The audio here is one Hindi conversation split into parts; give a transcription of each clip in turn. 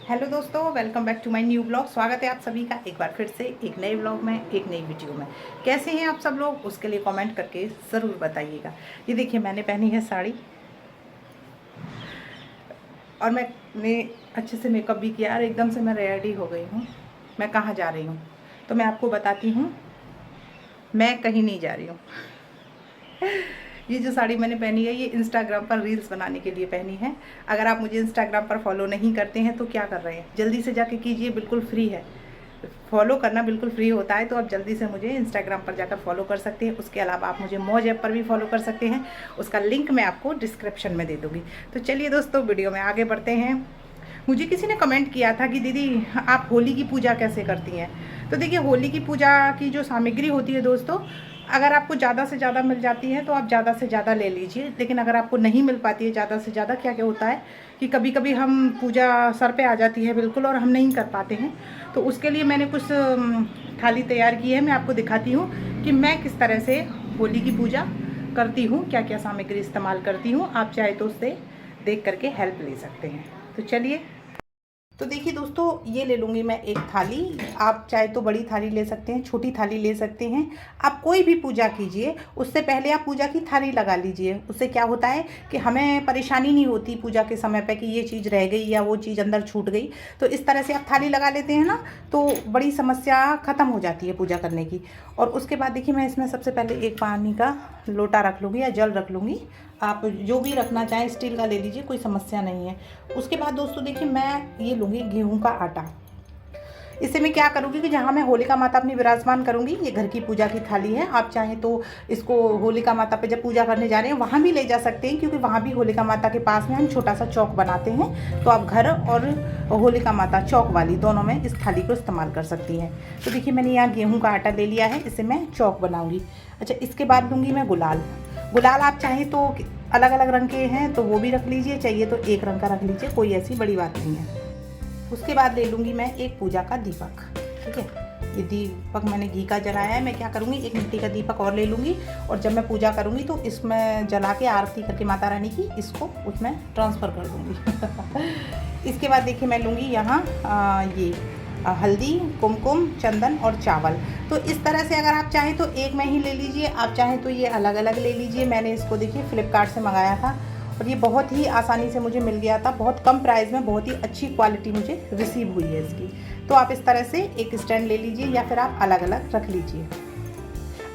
हेलो दोस्तों, welcome back to my new blog. स्वागत है आप सभी का एक बार फिर से एक नए ब्लॉग में, एक नई वीडियो में। कैसे हैं आप सब लोग, उसके लिए कमेंट करके ज़रूर बताइएगा। ये देखिए, मैंने पहनी है साड़ी और मैंने अच्छे से मेकअप भी किया और एकदम से मैं रेडी हो गई हूँ। मैं कहाँ जा रही हूँ तो मैं आपको बताती हूँ। मैं कहीं नहीं जा रही हूँ। ये जो साड़ी मैंने पहनी है, ये इंस्टाग्राम पर रील्स बनाने के लिए पहनी है। अगर आप मुझे इंस्टाग्राम पर फॉलो नहीं करते हैं तो क्या कर रहे हैं, जल्दी से जाके कीजिए, बिल्कुल फ्री है। फॉलो करना बिल्कुल फ्री होता है, तो आप जल्दी से मुझे इंस्टाग्राम पर जाकर फॉलो कर सकते हैं। उसके अलावा आप मुझे मौज ऐप पर भी फॉलो कर सकते हैं। उसका लिंक मैं आपको डिस्क्रिप्शन में दे दूँगी। तो चलिए दोस्तों, वीडियो में आगे बढ़ते हैं। मुझे किसी ने कमेंट किया था कि दीदी आप होली की पूजा कैसे करती हैं। तो देखिए, होली की पूजा की जो सामग्री होती है दोस्तों, अगर आपको ज़्यादा से ज़्यादा मिल जाती है तो आप ज़्यादा से ज़्यादा ले लीजिए। लेकिन अगर आपको नहीं मिल पाती है ज़्यादा से ज़्यादा, क्या क्या होता है कि कभी कभी हम पूजा सर पे आ जाती है बिल्कुल और हम नहीं कर पाते हैं, तो उसके लिए मैंने कुछ थाली तैयार की है। मैं आपको दिखाती हूँ कि मैं किस तरह से होली की पूजा करती हूँ, क्या क्या सामग्री इस्तेमाल करती हूँ। आप चाहे तो उससे देख करके हेल्प ले सकते हैं। तो चलिए, तो देखिए दोस्तों, ये ले लूँगी मैं एक थाली। आप चाहे तो बड़ी थाली ले सकते हैं, छोटी थाली ले सकते हैं। आप कोई भी पूजा कीजिए, उससे पहले आप पूजा की थाली लगा लीजिए। उससे क्या होता है कि हमें परेशानी नहीं होती पूजा के समय पे कि ये चीज़ रह गई या वो चीज़ अंदर छूट गई। तो इस तरह से आप थाली लगा लेते हैं ना, तो बड़ी समस्या ख़त्म हो जाती है पूजा करने की। और उसके बाद देखिए, मैं इसमें सबसे पहले एक पानी का लोटा रख लूँगी या जल रख लूँगी। आप जो भी रखना चाहें, स्टील का ले लीजिए, कोई समस्या नहीं है। उसके बाद दोस्तों देखिए, मैं ये लूँगी गेहूं का आटा। इससे मैं क्या करूँगी कि जहाँ मैं होलिका माता अपनी विराजमान करूँगी, ये घर की पूजा की थाली है। आप चाहें तो इसको होलिका माता पे जब पूजा करने जा रहे हैं वहाँ भी ले जा सकते हैं, क्योंकि वहाँ भी होलिका माता के पास में हम छोटा सा चौक बनाते हैं। तो आप घर और होलिका माता चौक वाली दोनों में इस थाली को इस्तेमाल कर सकती हैं। तो देखिए, मैंने यहाँ गेहूँ का आटा ले लिया है, इससे मैं चौक बनाऊँगी। अच्छा, इसके बाद लूँगी मैं गुलाल। गुलाल आप चाहें तो अलग अलग रंग के हैं तो वो भी रख लीजिए, चाहिए तो एक रंग का रख लीजिए, कोई ऐसी बड़ी बात नहीं है। उसके बाद ले लूँगी मैं एक पूजा का दीपक। ठीक है, ये दीपक मैंने घी का जलाया है। मैं क्या करूँगी, एक मिट्टी का दीपक और ले लूँगी और जब मैं पूजा करूँगी तो इसमें जला के आरती करके माता रानी की इसको उसमें ट्रांसफ़र कर दूँगी। इसके बाद देखिए, मैं लूँगी यहाँ ये हल्दी, कुमकुम, चंदन और चावल। तो इस तरह से अगर आप चाहें तो एक में ही ले लीजिए, आप चाहें तो ये अलग अलग ले लीजिए। मैंने इसको देखिए फ्लिपकार्ट से मंगाया था और ये बहुत ही आसानी से मुझे मिल गया था। बहुत कम प्राइस में बहुत ही अच्छी क्वालिटी मुझे रिसीव हुई है इसकी। तो आप इस तरह से एक स्टैंड ले लीजिए या फिर आप अलग अलग रख लीजिए।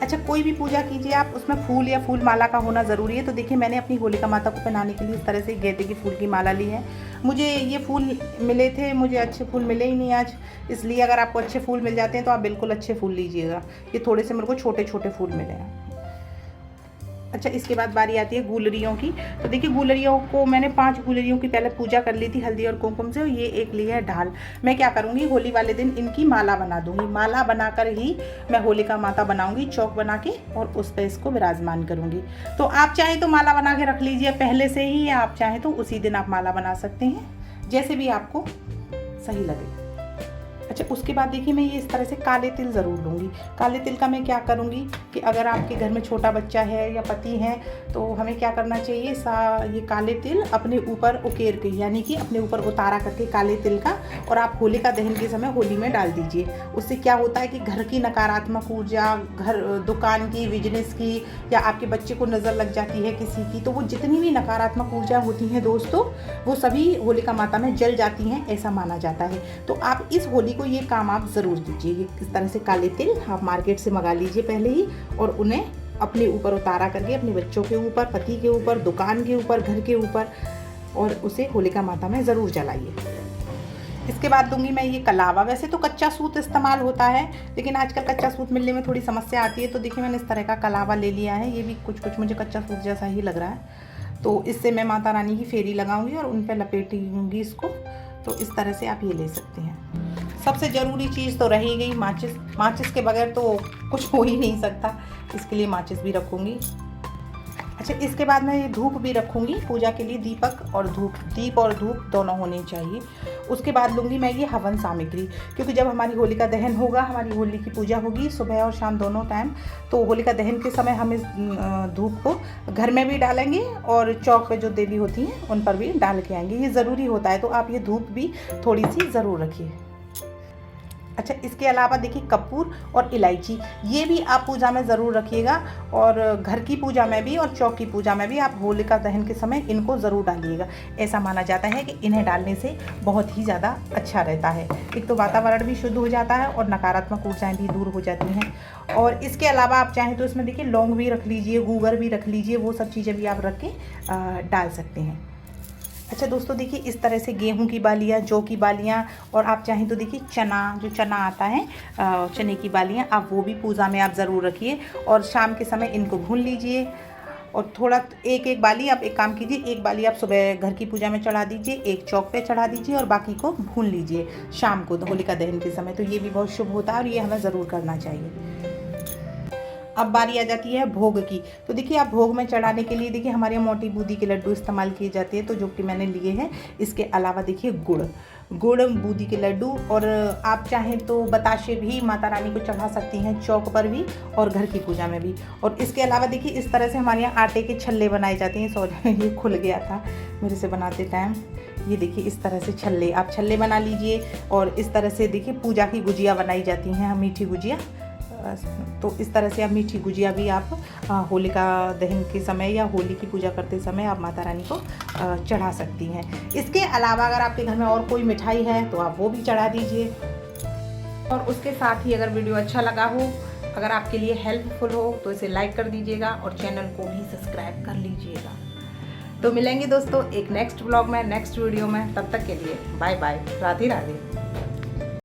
अच्छा, कोई भी पूजा कीजिए आप, उसमें फूल या फूल माला का होना ज़रूरी है। तो देखिए, मैंने अपनी होलिका माता को पहनाने के लिए इस तरह से गेंदे की फूल की माला ली है। मुझे ये फूल मिले थे, मुझे अच्छे फूल मिले ही नहीं आज, इसलिए अगर आपको अच्छे फूल मिल जाते हैं तो आप बिल्कुल अच्छे फूल लीजिएगा। ये थोड़े से मेरे को छोटे छोटे फूल मिले हैं। अच्छा, इसके बाद बारी आती है गुलरियों की। तो देखिए, गुलरियों को मैंने 5 गुलरियों की पहले पूजा कर ली थी हल्दी और कुमकुम से, और ये एक लिया है ढाल। मैं क्या करूँगी, होली वाले दिन इनकी माला बना दूँगी। माला बनाकर ही मैं होलिका माता बनाऊँगी चौक बना के, और उस पर इसको विराजमान करूँगी। तो आप चाहें तो माला बना के रख लीजिए पहले से ही, या आप चाहें तो उसी दिन आप माला बना सकते हैं, जैसे भी आपको सही लगे। अच्छा, उसके बाद देखिए, मैं ये इस तरह से काले तिल ज़रूर लूँगी। काले तिल का मैं क्या करूँगी कि अगर आपके घर में छोटा बच्चा है या पति हैं तो हमें क्या करना चाहिए, ये काले तिल अपने ऊपर उकेर के, यानी कि अपने ऊपर उतारा करके काले तिल का, और आप होलिका दहन के समय होली में डाल दीजिए। उससे क्या होता है कि घर की नकारात्मक ऊर्जा, घर दुकान की, बिजनेस की, या आपके बच्चे को नज़र लग जाती है किसी की, तो वो जितनी भी नकारात्मक ऊर्जा होती हैं दोस्तों, वो सभी होलिका माता में जल जाती हैं, ऐसा माना जाता है। तो आप इस होली ये काम आप ज़रूर कीजिए। इस तरह से काले तिल आप मार्केट से मंगा लीजिए पहले ही, और उन्हें अपने ऊपर उतारा करके अपने बच्चों के ऊपर, पति के ऊपर, दुकान के ऊपर, घर के ऊपर, और उसे होलिका माता में ज़रूर जलाइए। इसके बाद दूंगी मैं ये कलावा। वैसे तो कच्चा सूत इस्तेमाल होता है, लेकिन आजकल कच्चा सूत मिलने में थोड़ी समस्या आती है। तो देखिए, मैंने इस तरह का कलावा ले लिया है। ये भी कुछ कुछ मुझे कच्चा सूत जैसा ही लग रहा है। तो इससे मैं माता रानी की फेरी लगाऊंगी और उन पर लपेटूंगी इसको। तो इस तरह से आप ये ले सकते हैं। सबसे ज़रूरी चीज़ तो रही गई माचिस। माचिस के बगैर तो कुछ हो ही नहीं सकता, इसके लिए माचिस भी रखूँगी। अच्छा, इसके बाद मैं ये धूप भी रखूँगी पूजा के लिए। दीपक और धूप, दीप और धूप दोनों होने चाहिए। उसके बाद लूँगी मैं ये हवन सामग्री, क्योंकि जब हमारी होलिका दहन होगा, हमारी होली की पूजा होगी सुबह और शाम दोनों टाइम, तो होलिका दहन के समय हम इस धूप को घर में भी डालेंगे और चौक पे जो देवी होती हैं उन पर भी डाल के आएंगे। ये ज़रूरी होता है, तो आप ये धूप भी थोड़ी सी ज़रूर रखिए। अच्छा, इसके अलावा देखिए कपूर और इलायची, ये भी आप पूजा में ज़रूर रखिएगा, और घर की पूजा में भी और चौक की पूजा में भी आप होलिका दहन के समय इनको ज़रूर डालिएगा। ऐसा माना जाता है कि इन्हें डालने से बहुत ही ज़्यादा अच्छा रहता है। एक तो वातावरण भी शुद्ध हो जाता है और नकारात्मक ऊर्जाएँ भी दूर हो जाती हैं। और इसके अलावा आप चाहें तो इसमें देखिए लौंग भी रख लीजिए, गूगर भी रख लीजिए, वो सब चीज़ें भी आप रख के डाल सकते हैं। अच्छा दोस्तों, देखिए इस तरह से गेहूं की बालियाँ, जौ की बालियाँ, और आप चाहें तो देखिए चना, जो चना आता है चने की बालियाँ, आप वो भी पूजा में आप ज़रूर रखिए। और शाम के समय इनको भून लीजिए, और थोड़ा एक एक बाली आप एक काम कीजिए, एक बाली आप सुबह घर की पूजा में चढ़ा दीजिए, एक चौक पे चढ़ा दीजिए, और बाकी को भून लीजिए शाम को होलिका दहन के समय। तो ये भी बहुत शुभ होता है और ये हमें ज़रूर करना चाहिए। अब बारी आ जाती है भोग की। तो देखिए आप भोग में चढ़ाने के लिए देखिए हमारे यहाँ मोटी बूंदी के लड्डू इस्तेमाल किए जाते हैं, तो जो कि मैंने लिए हैं। इसके अलावा देखिए गुड़ बूंदी के लड्डू, और आप चाहें तो बताशे भी माता रानी को चढ़ा सकती हैं, चौक पर भी और घर की पूजा में भी। और इसके अलावा देखिए इस तरह से हमारे यहाँ आटे के छल्ले बनाए जाते हैं। सॉरी, ये खुल गया था मेरे से बनाते टाइम। ये देखिए इस तरह से छल्ले, आप छल्ले बना लीजिए। और इस तरह से देखिए पूजा की गुजिया बनाई जाती हैं, मीठी गुजिया। तो इस तरह से आप मीठी गुजिया भी आप होलिका दहन के समय या होली की पूजा करते समय आप माता रानी को चढ़ा सकती हैं। इसके अलावा अगर आपके घर में और कोई मिठाई है तो आप वो भी चढ़ा दीजिए। और उसके साथ ही अगर वीडियो अच्छा लगा हो, अगर आपके लिए हेल्पफुल हो, तो इसे लाइक कर दीजिएगा और चैनल को भी सब्सक्राइब कर लीजिएगा। तो मिलेंगे दोस्तों एक नेक्स्ट ब्लॉग में, नेक्स्ट वीडियो में। तब तक के लिए बाय बाय, राधे राधे।